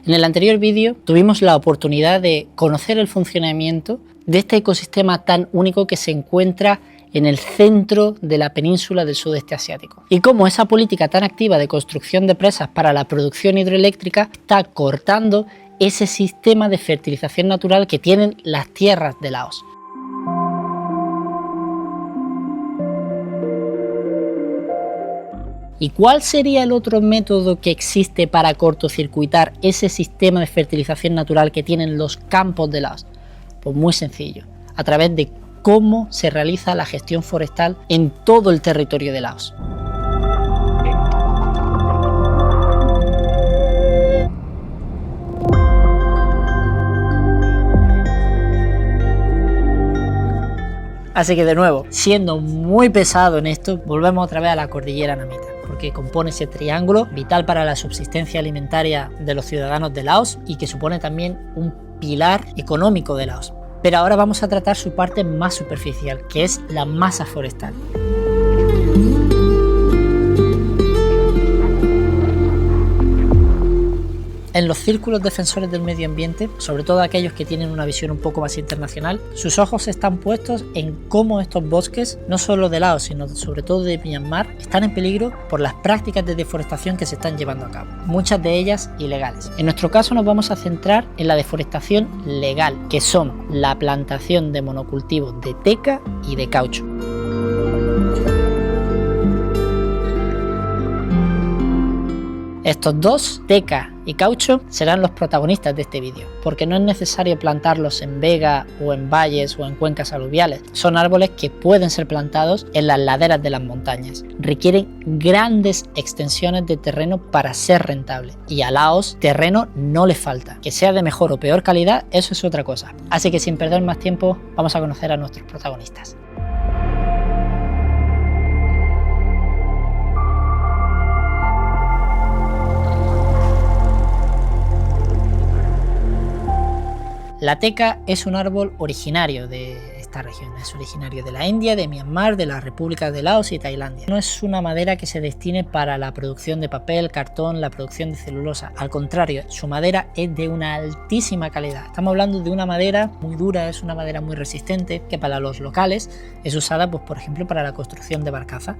En el anterior vídeo tuvimos la oportunidad de conocer el funcionamiento de este ecosistema tan único que se encuentra en el centro de la península del sudeste asiático, y cómo esa política tan activa de construcción de presas para la producción hidroeléctrica está cortando ese sistema de fertilización natural que tienen las tierras de Laos. ¿Y cuál sería el otro método que existe para cortocircuitar ese sistema de fertilización natural que tienen los campos de Laos? Pues muy sencillo, a través de cómo se realiza la gestión forestal en todo el territorio de Laos. Así que de nuevo, siendo muy pesado en esto, volvemos otra vez a la cordillera Namita, porque compone ese triángulo vital para la subsistencia alimentaria de los ciudadanos de Laos y que supone también un pilar económico de Laos. Pero ahora vamos a tratar su parte más superficial, que es la masa forestal. En los círculos defensores del medio ambiente, sobre todo aquellos que tienen una visión un poco más internacional, sus ojos están puestos en cómo estos bosques, no solo de Laos, sino sobre todo de Myanmar, están en peligro por las prácticas de deforestación que se están llevando a cabo, muchas de ellas ilegales. En nuestro caso nos vamos a centrar en la deforestación legal, que son la plantación de monocultivos de teca y de caucho. Estos dos, teca y caucho, serán los protagonistas de este vídeo, porque no es necesario plantarlos en vega o en valles o en cuencas aluviales. Son árboles que pueden ser plantados en las laderas de las montañas. Requieren grandes extensiones de terreno para ser rentable, y a Laos terreno no le falta. Que sea de mejor o peor calidad, eso es otra cosa. Así que sin perder más tiempo, vamos a conocer a nuestros protagonistas. La teca es un árbol originario de esta región, es originario de la India, de Myanmar, de las repúblicas de Laos y Tailandia. No es una madera que se destine para la producción de papel, cartón, la producción de celulosa. Al contrario, su madera es de una altísima calidad. Estamos hablando de una madera muy dura, es una madera muy resistente, que para los locales es usada, pues, por ejemplo, para la construcción de barcazas.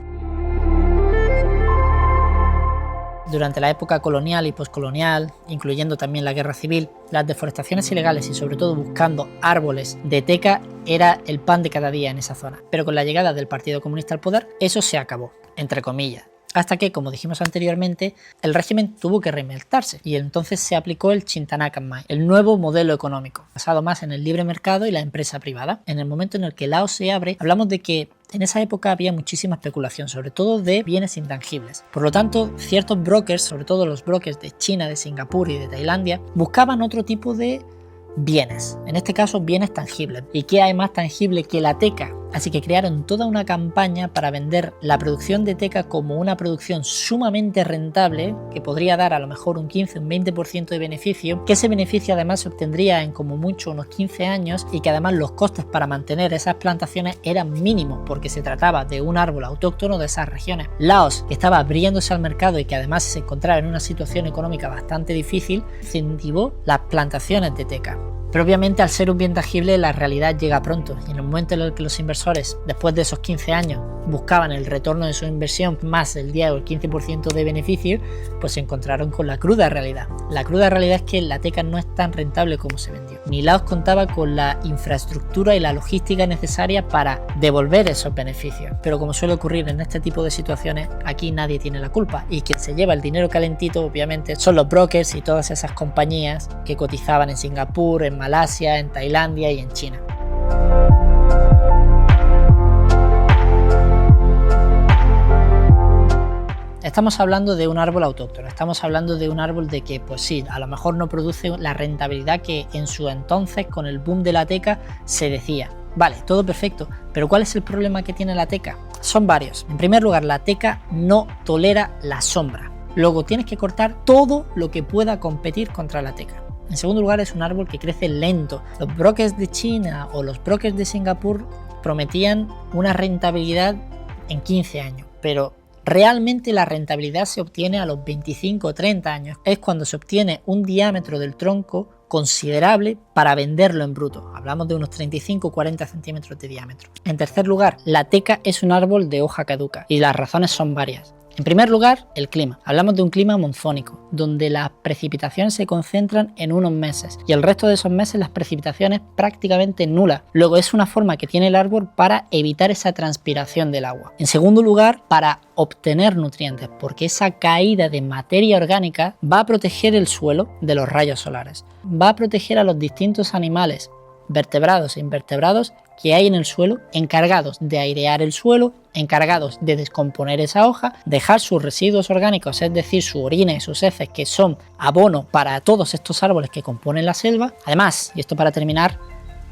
Durante la época colonial y poscolonial, incluyendo también la guerra civil, las deforestaciones ilegales y sobre todo buscando árboles de teca era el pan de cada día en esa zona. Pero con la llegada del Partido Comunista al poder, eso se acabó, entre comillas. Hasta que, como dijimos anteriormente, el régimen tuvo que reinventarse y entonces se aplicó el Chintanapkat, el nuevo modelo económico, basado más en el libre mercado y la empresa privada. En el momento en el que Laos se abre, hablamos de que en esa época había muchísima especulación, sobre todo de bienes intangibles. Por lo tanto, ciertos brokers, sobre todo los brokers de China, de Singapur y de Tailandia, buscaban otro tipo de bienes, en este caso bienes tangibles. ¿Y qué hay más tangible que la teca? Así que crearon toda una campaña para vender la producción de teca como una producción sumamente rentable, que podría dar a lo mejor un 15 o un 20% de beneficio, que ese beneficio además se obtendría en como mucho unos 15 años y que además los costes para mantener esas plantaciones eran mínimos porque se trataba de un árbol autóctono de esas regiones. Laos, que estaba abriéndose al mercado y que además se encontraba en una situación económica bastante difícil, incentivó las plantaciones de teca. Pero obviamente al ser un bien tangible la realidad llega pronto, y en el momento en el que los inversores, después de esos 15 años, buscaban el retorno de su inversión más el 10 o el 15% de beneficio, pues se encontraron con la cruda realidad. La cruda realidad es que la teca no es tan rentable como se vendió. Ni Laos contaba con la infraestructura y la logística necesaria para devolver esos beneficios. Pero como suele ocurrir en este tipo de situaciones, aquí nadie tiene la culpa, y quien se lleva el dinero calentito obviamente son los brokers y todas esas compañías que cotizaban en Singapur, en Malasia, en Tailandia y en China. Estamos hablando de un árbol autóctono, estamos hablando de un árbol de que, pues sí, a lo mejor no produce la rentabilidad que en su entonces, con el boom de la teca, se decía. Vale, todo perfecto, pero ¿cuál es el problema que tiene la teca? Son varios. En primer lugar, la teca no tolera la sombra. Luego tienes que cortar todo lo que pueda competir contra la teca. En segundo lugar, es un árbol que crece lento. Los brokers de China o los brokers de Singapur prometían una rentabilidad en 15 años, pero Realmente la rentabilidad se obtiene a los 25 o 30 años. Es cuando se obtiene un diámetro del tronco considerable para venderlo en bruto. Hablamos de unos 35 o 40 centímetros de diámetro. En tercer lugar, la teca es un árbol de hoja caduca y las razones son varias. En primer lugar, el clima. Hablamos de un clima monzónico, donde las precipitaciones se concentran en unos meses y el resto de esos meses las precipitaciones prácticamente nulas. Luego es una forma que tiene el árbol para evitar esa transpiración del agua. En segundo lugar, para obtener nutrientes, porque esa caída de materia orgánica va a proteger el suelo de los rayos solares. Va a proteger a los distintos animales, vertebrados e invertebrados, que hay en el suelo, encargados de airear el suelo, encargados de descomponer esa hoja, dejar sus residuos orgánicos, es decir, su orina y sus heces, que son abono para todos estos árboles que componen la selva. Además, y esto para terminar,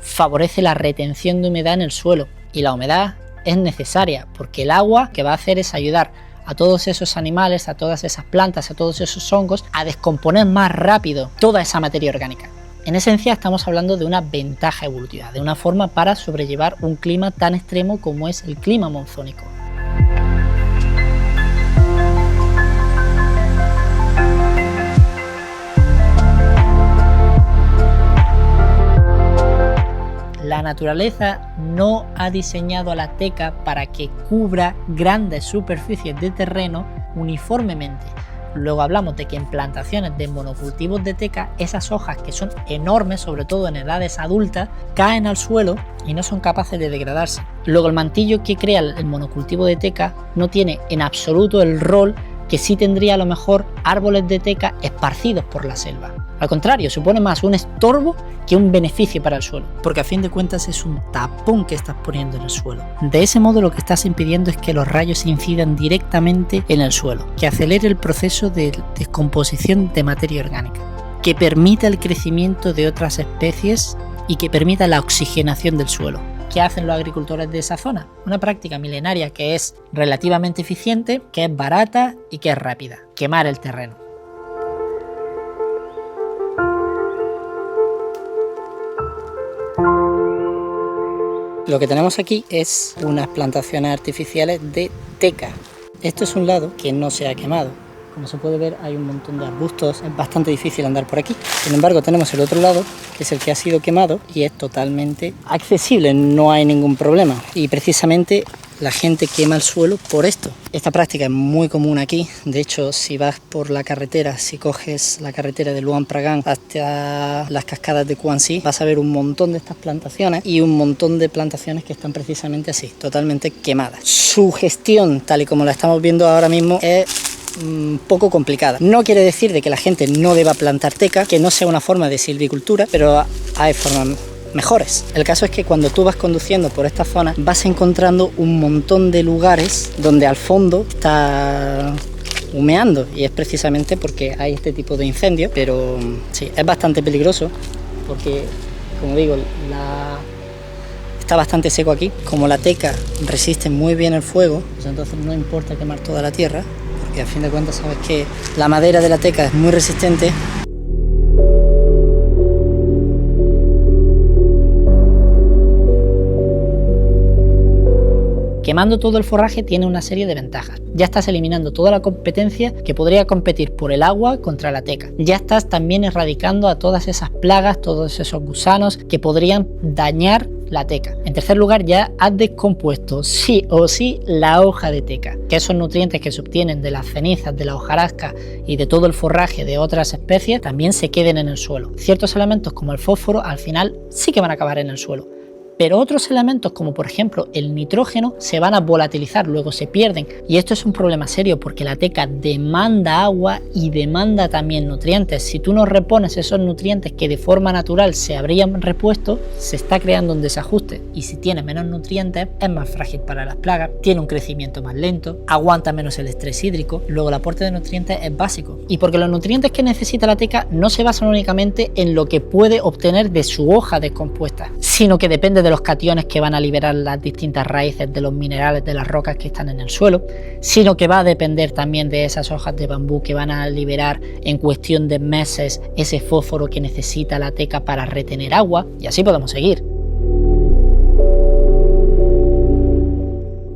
favorece la retención de humedad en el suelo, y la humedad es necesaria porque el agua que va a hacer es ayudar a todos esos animales, a todas esas plantas, a todos esos hongos a descomponer más rápido toda esa materia orgánica. En esencia estamos hablando de una ventaja evolutiva, de una forma para sobrellevar un clima tan extremo como es el clima monzónico. La naturaleza no ha diseñado a la teca para que cubra grandes superficies de terreno uniformemente. Luego hablamos de que en plantaciones de monocultivos de teca, esas hojas que son enormes, sobre todo en edades adultas, caen al suelo y no son capaces de degradarse. Luego el mantillo que crea el monocultivo de teca no tiene en absoluto el rol que sí tendría a lo mejor árboles de teca esparcidos por la selva. Al contrario, supone más un estorbo que un beneficio para el suelo, porque a fin de cuentas es un tapón que estás poniendo en el suelo. De ese modo lo que estás impidiendo es que los rayos incidan directamente en el suelo, que acelere el proceso de descomposición de materia orgánica, que permita el crecimiento de otras especies y que permita la oxigenación del suelo. ¿Qué hacen los agricultores de esa zona? Una práctica milenaria que es relativamente eficiente, que es barata y que es rápida: quemar el terreno. Lo que tenemos aquí es unas plantaciones artificiales de teca. Esto es un lado que no se ha quemado. Como se puede ver, hay un montón de arbustos, es bastante difícil andar por aquí. Sin embargo, tenemos el otro lado, que es el que ha sido quemado y es totalmente accesible, no hay ningún problema. Y precisamente la gente quema el suelo por esto. Esta práctica es muy común aquí. De hecho, si vas por la carretera, si coges la carretera de Luang Prabang hasta las cascadas de Cuang Si, vas a ver un montón de estas plantaciones y un montón de plantaciones que están precisamente así, totalmente quemadas. Su gestión, tal y como la estamos viendo ahora mismo, es un poco complicada. No quiere decir de que la gente no deba plantar teca, que no sea una forma de silvicultura, pero hay formas mejores. El caso es que cuando tú vas conduciendo por esta zona vas encontrando un montón de lugares donde al fondo está humeando, y es precisamente porque hay este tipo de incendios. Pero sí, es bastante peligroso porque, como digo, está bastante seco aquí. Como la teca resiste muy bien el fuego, pues entonces no importa quemar toda la tierra, porque a fin de cuentas sabes que la madera de la teca es muy resistente. Quemando todo el forraje tiene una serie de ventajas. Ya estás eliminando toda la competencia que podría competir por el agua contra la teca. Ya estás también erradicando a todas esas plagas, todos esos gusanos que podrían dañar la teca. En tercer lugar, ya has descompuesto sí o sí la hoja de teca, que esos nutrientes que se obtienen de las cenizas, de la hojarasca y de todo el forraje de otras especies también se queden en el suelo. Ciertos elementos como el fósforo al final sí que van a acabar en el suelo, pero otros elementos como por ejemplo el nitrógeno se van a volatilizar, luego se pierden, y esto es un problema serio porque la teca demanda agua y demanda también nutrientes. Si tú no repones esos nutrientes que de forma natural se habrían repuesto, se está creando un desajuste, y si tiene menos nutrientes es más frágil para las plagas, tiene un crecimiento más lento, aguanta menos el estrés hídrico. Luego el aporte de nutrientes es básico, y porque los nutrientes que necesita la teca no se basan únicamente en lo que puede obtener de su hoja descompuesta, sino que depende de los cationes que van a liberar las distintas raíces de los minerales de las rocas que están en el suelo, sino que va a depender también de esas hojas de bambú que van a liberar en cuestión de meses ese fósforo que necesita la teca para retener agua, y así podemos seguir.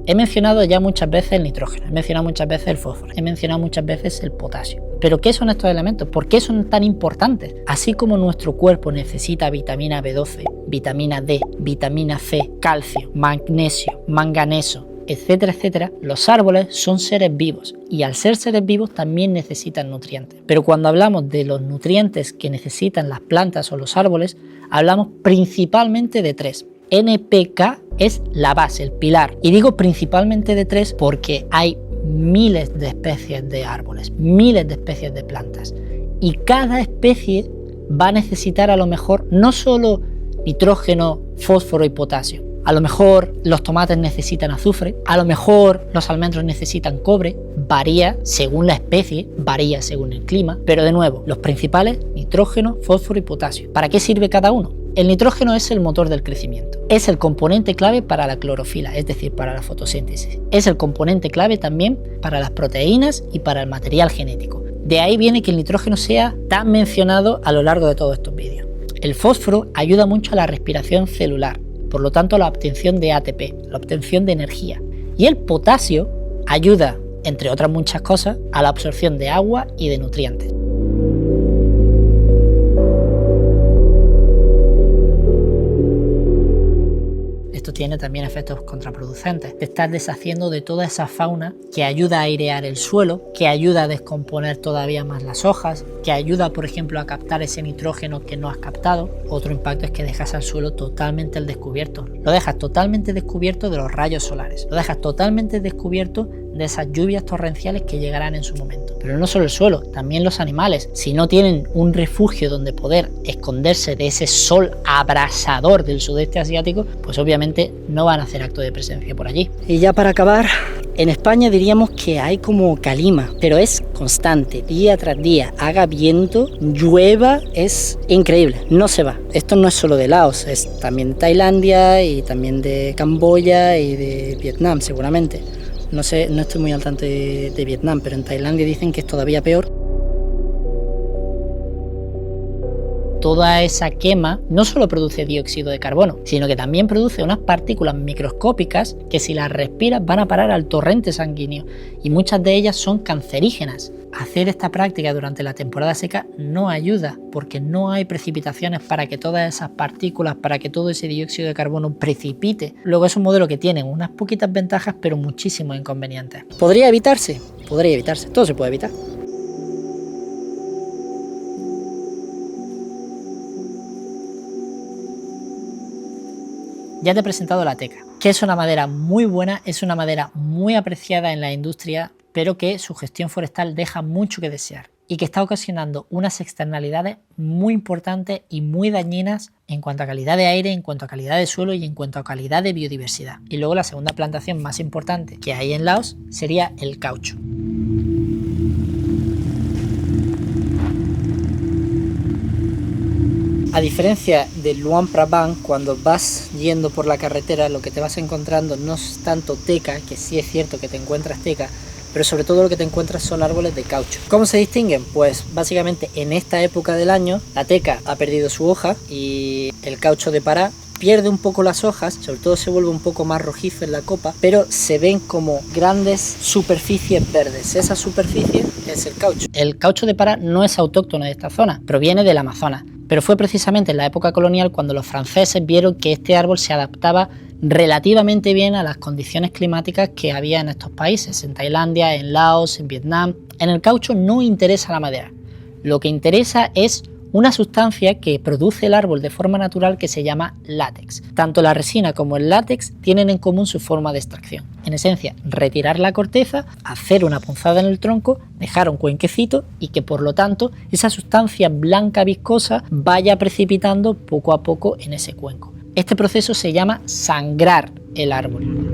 He mencionado ya muchas veces el nitrógeno, he mencionado muchas veces el fósforo, he mencionado muchas veces el potasio. ¿Pero qué son estos elementos? ¿Por qué son tan importantes? Así como nuestro cuerpo necesita vitamina B12, vitamina D, vitamina C, calcio, magnesio, manganeso, etcétera, etcétera, los árboles son seres vivos y al ser seres vivos también necesitan nutrientes. Pero cuando hablamos de los nutrientes que necesitan las plantas o los árboles, hablamos principalmente de tres. NPK es la base, el pilar. Y digo principalmente de tres porque hay miles de especies de árboles, miles de especies de plantas. Y cada especie va a necesitar a lo mejor no solo nitrógeno, fósforo y potasio. A lo mejor los tomates necesitan azufre, a lo mejor los almendros necesitan cobre, varía según la especie, varía según el clima, pero de nuevo, los principales, nitrógeno, fósforo y potasio. ¿Para qué sirve cada uno? El nitrógeno es el motor del crecimiento, es el componente clave para la clorofila, es decir, para la fotosíntesis. Es el componente clave también para las proteínas y para el material genético. De ahí viene que el nitrógeno sea tan mencionado a lo largo de todos estos vídeos. El fósforo ayuda mucho a la respiración celular, por lo tanto a la obtención de ATP, la obtención de energía. Y el potasio ayuda, entre otras muchas cosas, a la absorción de agua y de nutrientes. Esto tiene también efectos contraproducentes. Te estás deshaciendo de toda esa fauna que ayuda a airear el suelo, que ayuda a descomponer todavía más las hojas, que ayuda, por ejemplo, a captar ese nitrógeno que no has captado. Otro impacto es que dejas al suelo totalmente al descubierto. Lo dejas totalmente descubierto de los rayos solares. Lo dejas totalmente descubierto de esas lluvias torrenciales que llegarán en su momento. Pero no solo el suelo, también los animales. Si no tienen un refugio donde poder esconderse de ese sol abrasador del sudeste asiático, pues obviamente no van a hacer acto de presencia por allí. Y ya para acabar, en España diríamos que hay como calima, pero es constante, día tras día, haga viento, llueva, es increíble, no se va. Esto no es solo de Laos, es también de Tailandia y también de Camboya y de Vietnam seguramente. No sé, no estoy muy al tanto de Vietnam, pero en Tailandia dicen que es todavía peor. Toda esa quema no solo produce dióxido de carbono, sino que también produce unas partículas microscópicas que si las respiras van a parar al torrente sanguíneo y muchas de ellas son cancerígenas. Hacer esta práctica durante la temporada seca no ayuda porque no hay precipitaciones para que todas esas partículas, para que todo ese dióxido de carbono precipite. Luego es un modelo que tiene unas poquitas ventajas pero muchísimos inconvenientes. ¿Podría evitarse? Podría evitarse, todo se puede evitar. Ya te he presentado la teca, que es una madera muy buena, es una madera muy apreciada en la industria, pero que su gestión forestal deja mucho que desear y que está ocasionando unas externalidades muy importantes y muy dañinas en cuanto a calidad de aire, en cuanto a calidad de suelo y en cuanto a calidad de biodiversidad. Y luego la segunda plantación más importante que hay en Laos sería el caucho. A diferencia del Luang Prabang, cuando vas yendo por la carretera lo que te vas encontrando no es tanto teca, que sí es cierto que te encuentras teca, pero sobre todo lo que te encuentras son árboles de caucho. ¿Cómo se distinguen? Pues básicamente en esta época del año la teca ha perdido su hoja y el caucho de Pará pierde un poco las hojas, sobre todo se vuelve un poco más rojizo en la copa, pero se ven como grandes superficies verdes. Esa superficie es el caucho. El caucho de Pará no es autóctono de esta zona, proviene del Amazonas, pero fue precisamente en la época colonial cuando los franceses vieron que este árbol se adaptaba relativamente bien a las condiciones climáticas que había en estos países, en Tailandia, en Laos, en Vietnam. En el caucho no interesa la madera, lo que interesa es una sustancia que produce el árbol de forma natural que se llama látex. Tanto la resina como el látex tienen en común su forma de extracción. En esencia, retirar la corteza, hacer una punzada en el tronco, dejar un cuenquecito y que por lo tanto esa sustancia blanca viscosa vaya precipitando poco a poco en ese cuenco. Este proceso se llama sangrar el árbol.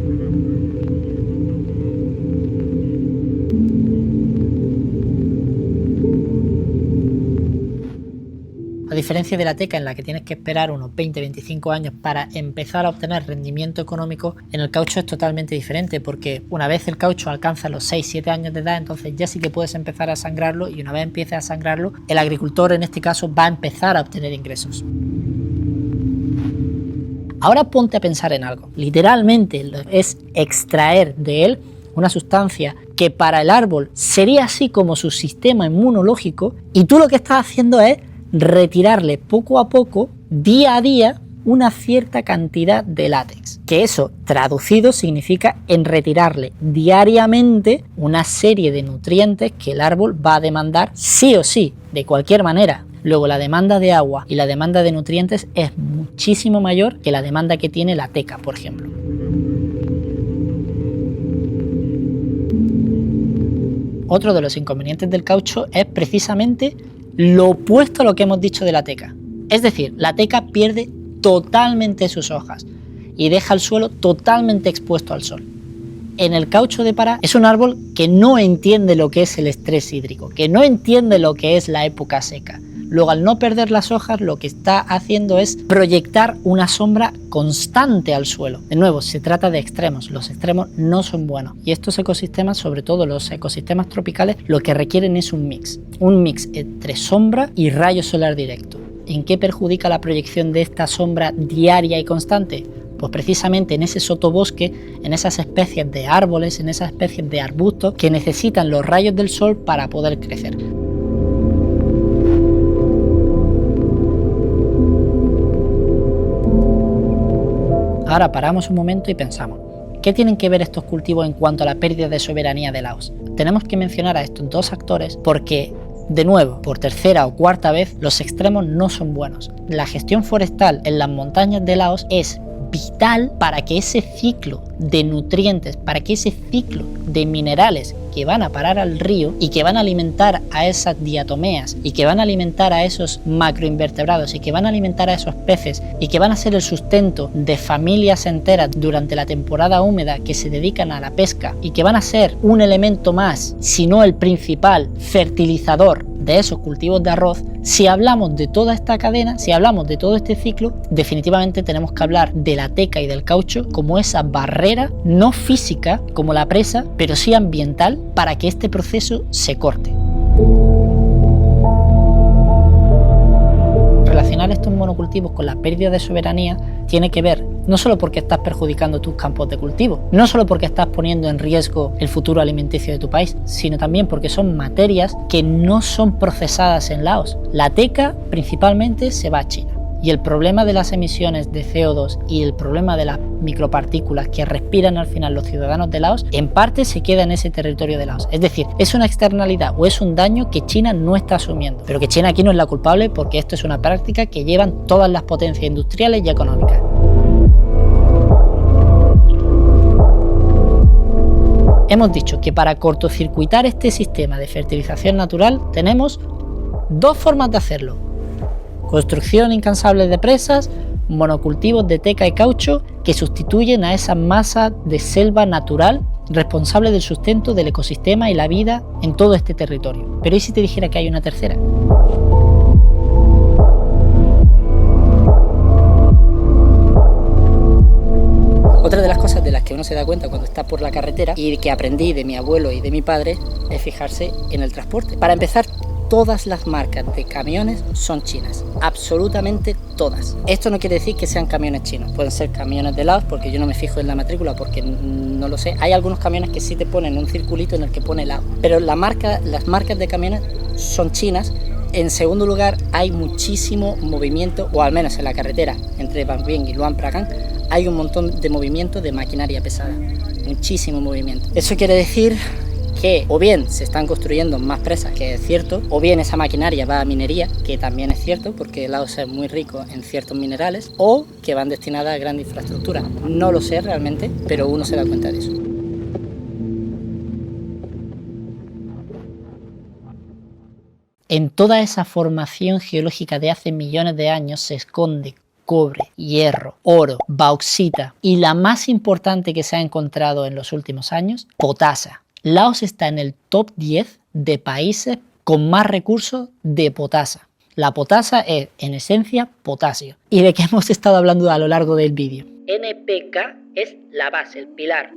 A diferencia de la teca en la que tienes que esperar unos 20-25 años para empezar a obtener rendimiento económico, en el caucho es totalmente diferente porque una vez el caucho alcanza los 6-7 años de edad, entonces ya sí que puedes empezar a sangrarlo y una vez empieces a sangrarlo, el agricultor en este caso va a empezar a obtener ingresos. Ahora ponte a pensar en algo. Literalmente es extraer de él una sustancia que para el árbol sería así como su sistema inmunológico, y tú lo que estás haciendo es retirarle poco a poco, día a día, una cierta cantidad de látex. Que eso, traducido, significa en retirarle diariamente una serie de nutrientes que el árbol va a demandar sí o sí, de cualquier manera. Luego la demanda de agua y la demanda de nutrientes es muchísimo mayor que la demanda que tiene la teca, por ejemplo. Otro de los inconvenientes del caucho es precisamente lo opuesto a lo que hemos dicho de la teca. Es decir, la teca pierde totalmente sus hojas y deja el suelo totalmente expuesto al sol. En el caucho de Pará es un árbol que no entiende lo que es el estrés hídrico, que no entiende lo que es la época seca. Luego, al no perder las hojas, lo que está haciendo es proyectar una sombra constante al suelo. De nuevo, se trata de extremos. Los extremos no son buenos. Y estos ecosistemas, sobre todo los ecosistemas tropicales, lo que requieren es un mix. Un mix entre sombra y rayo solar directo. ¿En qué perjudica la proyección de esta sombra diaria y constante? Pues precisamente en ese sotobosque, en esas especies de árboles, en esas especies de arbustos que necesitan los rayos del sol para poder crecer. Ahora paramos un momento y pensamos, ¿qué tienen que ver estos cultivos en cuanto a la pérdida de soberanía de Laos? Tenemos que mencionar a estos dos actores porque, de nuevo, por tercera o cuarta vez, los extremos no son buenos. La gestión forestal en las montañas de Laos es vital para que ese ciclo de nutrientes, para que ese ciclo de minerales que van a parar al río y que van a alimentar a esas diatomeas y que van a alimentar a esos macroinvertebrados y que van a alimentar a esos peces y que van a ser el sustento de familias enteras durante la temporada húmeda que se dedican a la pesca y que van a ser un elemento más, si no el principal fertilizador de esos cultivos de arroz, si hablamos de toda esta cadena, si hablamos de todo este ciclo, definitivamente tenemos que hablar de la teca y del caucho como esa barrera no física como la presa, pero sí ambiental para que este proceso se corte. Relacionar estos monocultivos con la pérdida de soberanía tiene que ver no solo porque estás perjudicando tus campos de cultivo, no solo porque estás poniendo en riesgo el futuro alimenticio de tu país, sino también porque son materias que no son procesadas en Laos. La teca principalmente se va a China. Y el problema de las emisiones de CO2 y el problema de las micropartículas que respiran al final los ciudadanos de Laos, en parte se queda en ese territorio de Laos. Es decir, es una externalidad o es un daño que China no está asumiendo. Pero que China aquí no es la culpable porque esto es una práctica que llevan todas las potencias industriales y económicas. Hemos dicho que para cortocircuitar este sistema de fertilización natural tenemos dos formas de hacerlo. Construcción incansable de presas, monocultivos de teca y caucho que sustituyen a esa masa de selva natural responsable del sustento del ecosistema y la vida en todo este territorio. Pero ¿y si te dijera que hay una tercera? Otra de las cosas de las que uno se da cuenta cuando está por la carretera y que aprendí de mi abuelo y de mi padre es fijarse en el transporte. Para empezar, todas las marcas de camiones son chinas, absolutamente todas. Esto no quiere decir que sean camiones chinos, pueden ser camiones de Laos porque yo no me fijo en la matrícula porque no lo sé. Hay algunos camiones que sí te ponen un circulito en el que pone Laos, pero las marcas de camiones son chinas. En segundo lugar, hay muchísimo movimiento, o al menos en la carretera entre Ban Bien y Luang Prabang, hay un montón de movimiento de maquinaria pesada, muchísimo movimiento. Eso quiere decir que o bien se están construyendo más presas, que es cierto, o bien esa maquinaria va a minería, que también es cierto, porque Laos es muy rico en ciertos minerales, o que van destinadas a gran infraestructura. No lo sé realmente, pero uno se da cuenta de eso. En toda esa formación geológica de hace millones de años se esconde cobre, hierro, oro, bauxita y la más importante que se ha encontrado en los últimos años, potasa. Laos está en el top 10 de países con más recursos de potasa. La potasa es, en esencia, potasio. ¿Y de qué hemos estado hablando a lo largo del vídeo? NPK es la base, el pilar.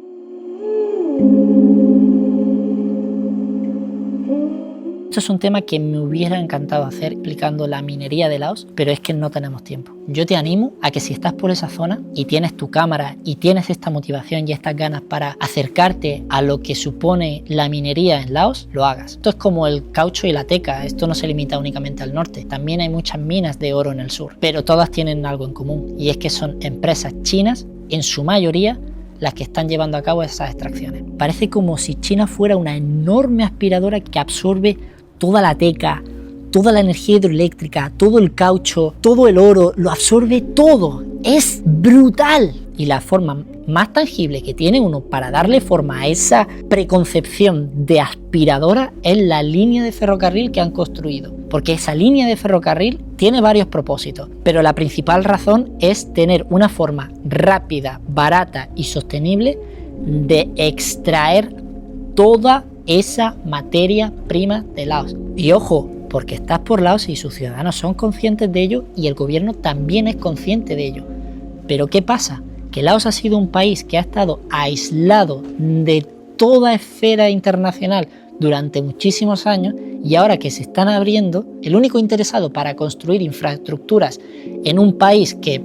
Esto es un tema que me hubiera encantado hacer explicando la minería de Laos, pero es que no tenemos tiempo. Yo te animo a que si estás por esa zona y tienes tu cámara y tienes esta motivación y estas ganas para acercarte a lo que supone la minería en Laos, lo hagas. Esto es como el caucho y la teca, esto no se limita únicamente al norte, también hay muchas minas de oro en el sur, pero todas tienen algo en común y es que son empresas chinas, en su mayoría, las que están llevando a cabo esas extracciones. Parece como si China fuera una enorme aspiradora que absorbe toda la teca, toda la energía hidroeléctrica, todo el caucho, todo el oro, lo absorbe todo. Es brutal. Y la forma más tangible que tiene uno para darle forma a esa preconcepción de aspiradora es la línea de ferrocarril que han construido. Porque esa línea de ferrocarril tiene varios propósitos, pero la principal razón es tener una forma rápida, barata y sostenible de extraer toda esa materia prima de Laos. Y ojo, porque estás por Laos y sus ciudadanos son conscientes de ello y el gobierno también es consciente de ello. Pero ¿qué pasa? Que Laos ha sido un país que ha estado aislado de toda esfera internacional durante muchísimos años y ahora que se están abriendo, el único interesado para construir infraestructuras en un país que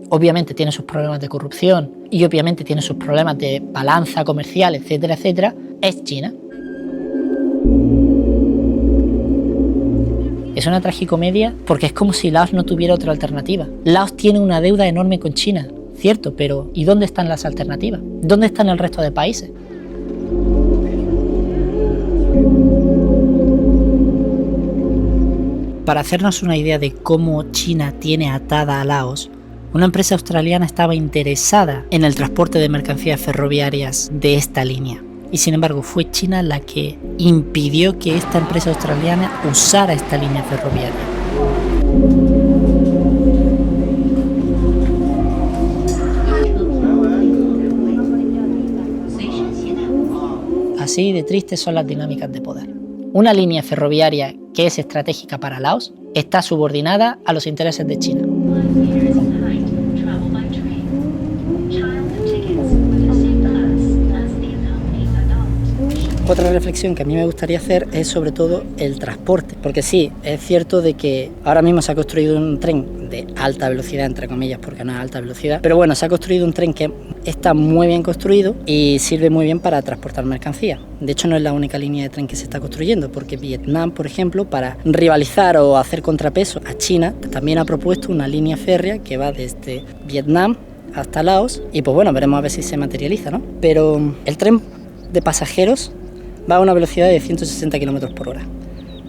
obviamente tiene sus problemas de corrupción y obviamente tiene sus problemas de balanza comercial, etcétera, etcétera, es China. Es una tragicomedia porque es como si Laos no tuviera otra alternativa. Laos tiene una deuda enorme con China, cierto, pero ¿y dónde están las alternativas? ¿Dónde están el resto de países? Para hacernos una idea de cómo China tiene atada a Laos, una empresa australiana estaba interesada en el transporte de mercancías ferroviarias de esta línea. Y sin embargo fue China la que impidió que esta empresa australiana usara esta línea ferroviaria. Así de tristes son las dinámicas de poder. Una línea ferroviaria que es estratégica para Laos está subordinada a los intereses de China. Otra reflexión que a mí me gustaría hacer es sobre todo el transporte, porque sí, es cierto de que ahora mismo se ha construido un tren de alta velocidad, entre comillas, porque no es alta velocidad, pero bueno, se ha construido un tren que está muy bien construido y sirve muy bien para transportar mercancías. De hecho, no es la única línea de tren que se está construyendo, porque Vietnam, por ejemplo, para rivalizar o hacer contrapeso a China, también ha propuesto una línea férrea que va desde Vietnam hasta Laos y pues bueno, veremos a ver si se materializa, ¿no? Pero el tren de pasajeros va a una velocidad de 160 km por hora.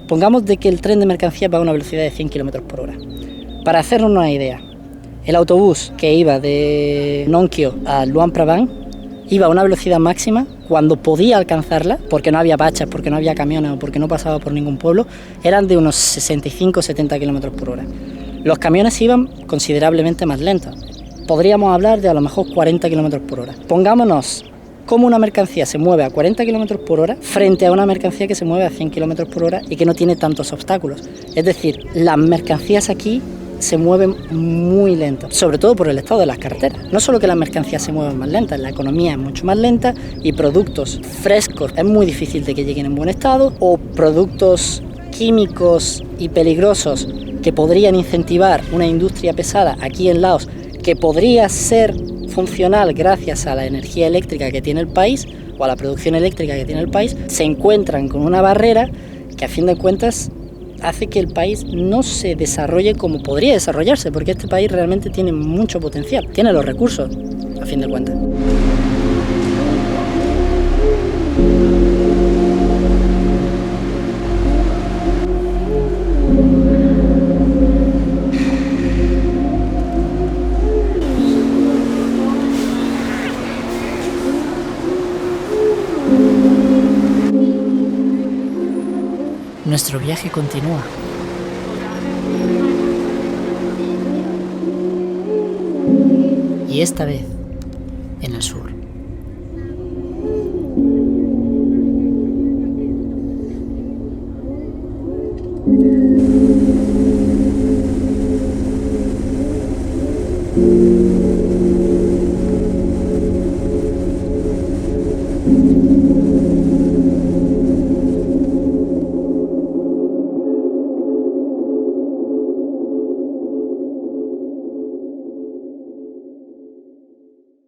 Pongamos de que el tren de mercancías va a una velocidad de 100 km por hora. Para hacernos una idea, el autobús que iba de Nong Keo a Luang Prabang iba a una velocidad máxima cuando podía alcanzarla, porque no había bachas, porque no había camiones o porque no pasaba por ningún pueblo, eran de unos 65-70 km por hora. Los camiones iban considerablemente más lentos. Podríamos hablar de a lo mejor 40 km por hora. Pongámonos cómo una mercancía se mueve a 40 km por hora frente a una mercancía que se mueve a 100 km por hora y que no tiene tantos obstáculos. Es decir, las mercancías aquí se mueven muy lento, sobre todo por el estado de las carreteras. No solo que las mercancías se muevan más lentas, la economía es mucho más lenta y productos frescos es muy difícil de que lleguen en buen estado, o productos químicos y peligrosos que podrían incentivar una industria pesada aquí en Laos, que podría ser funcional gracias a la energía eléctrica que tiene el país o a la producción eléctrica que tiene el país, se encuentran con una barrera que a fin de cuentas hace que el país no se desarrolle como podría desarrollarse, porque este país realmente tiene mucho potencial, tiene los recursos a fin de cuentas. Nuestro viaje continúa. Y esta vez en el sur.